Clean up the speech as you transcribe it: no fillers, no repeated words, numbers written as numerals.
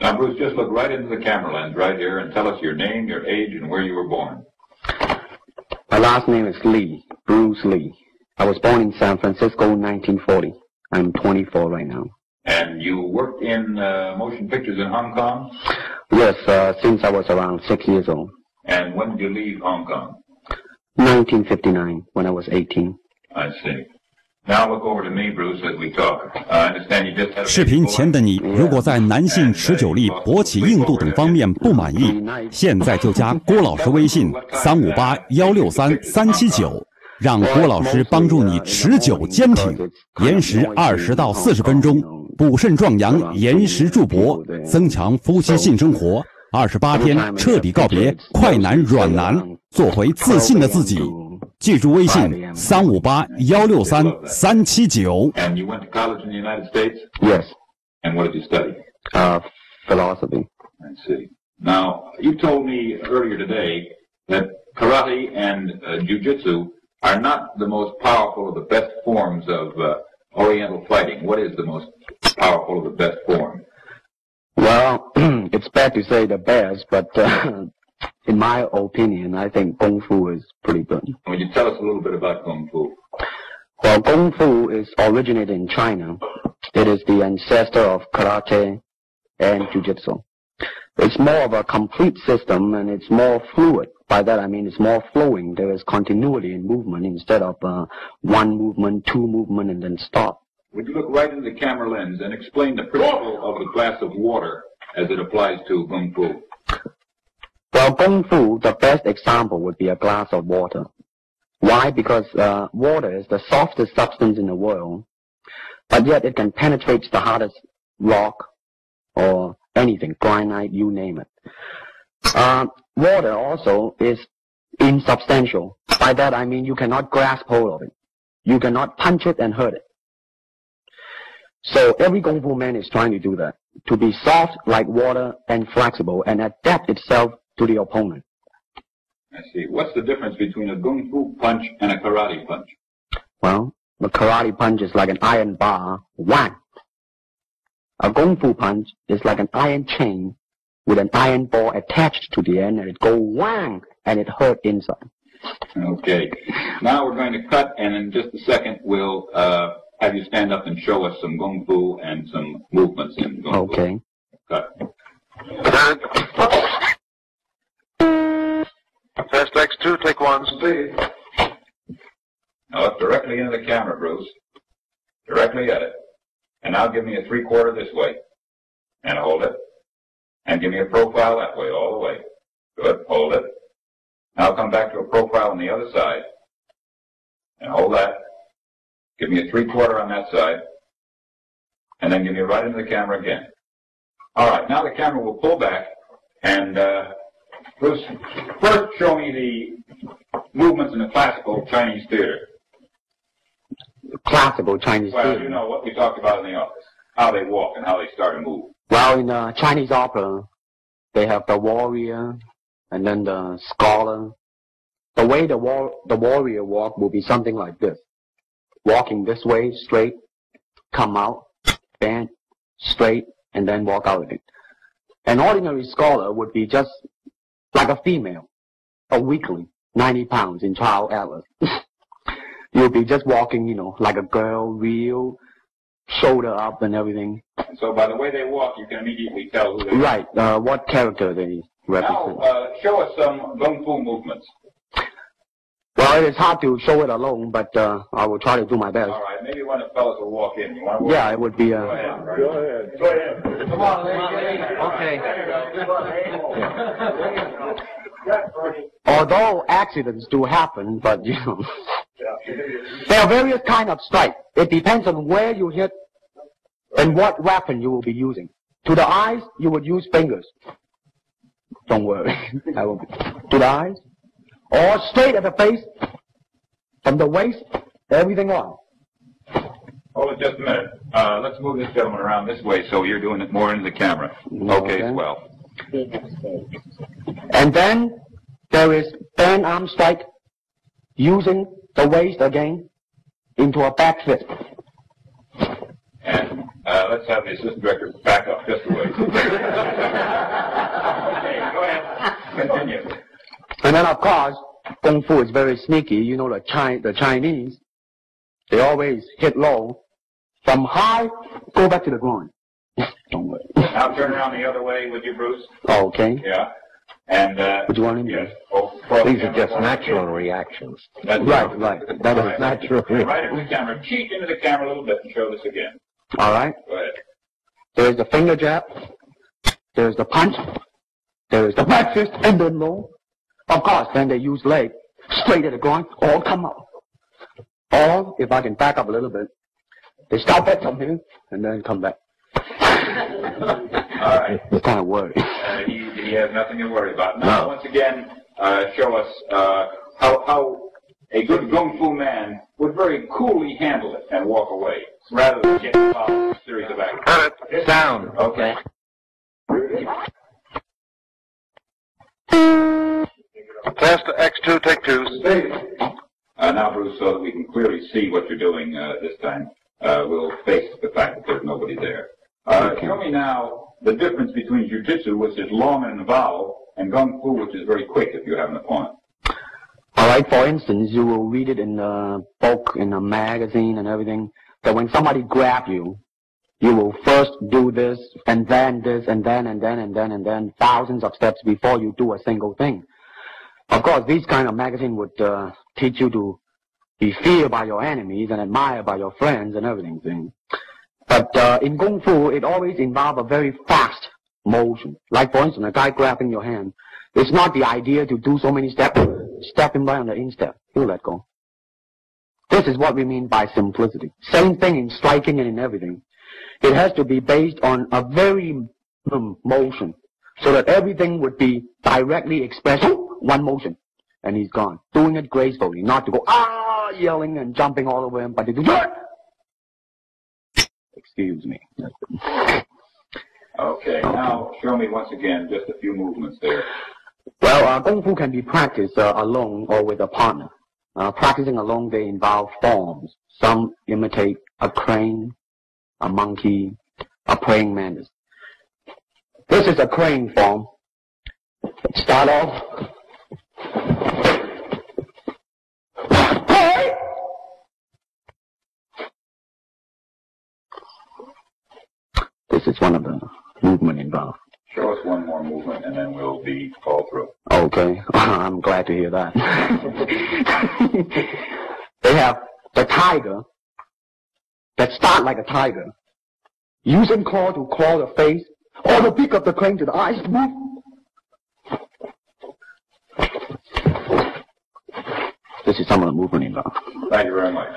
Now, Bruce, just look right into the camera lens right here and tell us your name, your age, and where you were born. My last name is Lee, Bruce Lee. I was born in San Francisco in 1940. I'm 24 right now. And you worked in motion pictures in Hong Kong? Yes, since I was around 6 years old. And when did you leave Hong Kong? 1959, when I was 18. I see. Now look over to me, Bruce, as we talk. I understand you just had a 视频前的你，如果在男性持久力、勃起硬度等方面不满意，现在就加郭老师微信358-163-379，让郭老师帮助你持久坚挺，延时20到40分钟，补肾壮阳，延时助勃，增强夫妻性生活，28天彻底告别快男软男，做回自信的自己。记住微信358-163-379。And you went to college in the United States? Yes. And what did you study? Philosophy. I see. Now, you told me earlier today that karate and jiu-jitsu are not the most powerful or the best forms of Oriental fighting. What is the most powerful or the best form? Well, it's bad to say the best, but in my opinion, I think Kung Fu is pretty good. Will you tell us a little bit about Kung Fu? Well, Kung Fu is originated in China. It is the ancestor of karate and jiu-jitsu. It's more of a complete system, and it's more fluid. By that I mean it's more flowing. There is continuity in movement instead of one movement, two movement, and then stop. Would you look right into the camera lens and explain the principle of the glass of water as it applies to Kung Fu? Well, Kung Fu, the best example would be a glass of water. Why? Because water is the softest substance in the world, but yet it can penetrate the hardest rock or anything, granite, you name it. Water also is insubstantial. By that I mean you cannot grasp hold of it. You cannot punch it and hurt it. So every Kung Fu man is trying to do that, to be soft like water and flexible and adapt itself to the opponent. I see. What's the difference between a Kung Fu punch and a karate punch? Well, the karate punch is like an iron bar, whack. A Kung Fu punch is like an iron chain with an iron ball attached to the end, and it go whang, and it hurt inside. Okay. Now we're going to cut, and in just a second we'll have you stand up and show us some Kung Fu and some movements in Kung Fu. Okay. Cut. Test X2, take one. Please. Now look directly into the camera, Bruce. Directly at it. And now give me a 3/4 this way. And hold it. And give me a profile that way, all the way. Good. Hold it. Now come back to a profile on the other side. And hold that. Give me a 3/4 on that side. And then give me right into the camera again. All right. Now the camera will pull back. And Bruce, first show me the movements in the classical Chinese theater. Classical Chinese Well, theater. you know what we talked about in the office. How they walk and how they start to move. Well, in Chinese opera, they have the warrior and then the scholar. The way the warrior walk will be something like this. Walking this way, straight, come out, bend, straight, and then walk out again. An ordinary scholar would be just like a female, a weakling, 90 pounds in child atlas. You'll be just walking, you know, like a girl, real, shoulder up and everything. So by the way they walk, you can immediately tell who they are. Right, what character they represent. Now, show us some Kung Fu movements. Well, it is hard to show it alone, but I will try to do my best. All right, maybe one of the fellows will walk in. You want to walk Yeah, it would be... Go ahead. Go ahead. Go ahead. Come on, Okay. Although accidents do happen, but, you know, there are various kinds of strikes. It depends on where you hit and what weapon you will be using. To the eyes, you would use fingers. Don't worry. I will be. To the eyes. Or straight at the face, from the waist, everything on. Hold it just a minute. Let's move this gentleman around this way so you're doing it more into the camera. Okay, swell. And then there is band arm strike, using the waist again into a back fist. And let's have the assistant director back up just a ways. Okay, go ahead. Continue. And then, of course, Kung Fu is very sneaky. You know, the Chinese, they always hit low. From high, go back to the groin. Don't worry. Now turn around the other way, would you, Bruce? Okay. Yeah. And, What do you want him to yes. do? These are just natural reactions. That's Right. That is natural. Right into the camera. Cheek into the camera a little bit and show this again. All right. Go ahead. There's the finger jab. There's the punch. There's the back fist and then low. Of course, then they use leg straight at the groin or come up. Or, if I can back up a little bit, they stop at something and then come back. All right. It's kind of worried. He has nothing to worry about. Now, once again, show us how a good Kung Fu man would very coolly handle it and walk away, rather than get involved in a series of actions. Cut it. Sound. Okay. Test X2, take 2. Now, Bruce, so that we can clearly see what you're doing this time, we'll face the fact that there's nobody there. Show me now the difference between jiu-jitsu, which is long and involved, and Kung Fu, which is very quick if you have an opponent. All right, for instance, you will read it in the book, in the magazine and everything, that when somebody grabs you, you will first do this, and then this, and then, thousands of steps before you do a single thing. Of course, these kind of magazine would teach you to be feared by your enemies and admired by your friends and everything. But in Kung Fu, it always involves a very fast motion. Like, for instance, a guy grabbing your hand. It's not the idea to do so many steps. Step him right on the instep. You let go. This is what we mean by simplicity. Same thing in striking and in everything. It has to be based on a very motion, so that everything would be directly expressed. One motion, and he's gone. Doing it gracefully, not to go, yelling and jumping all over him, but to do it. Excuse me. Okay, now show me once again just a few movements there. Well, Kung Fu can be practiced alone or with a partner. Practicing alone, they involve forms. Some imitate a crane, a monkey, a praying mantis. This is a crane form. Start off. This is one of the movement involved. Show us one more movement and then we'll be all through. Okay, I'm glad to hear that. They have the tiger that start like a tiger, using claw to claw the face, or the beak of the crane to the eyes move. This is some of the movement involved. Thank you very much.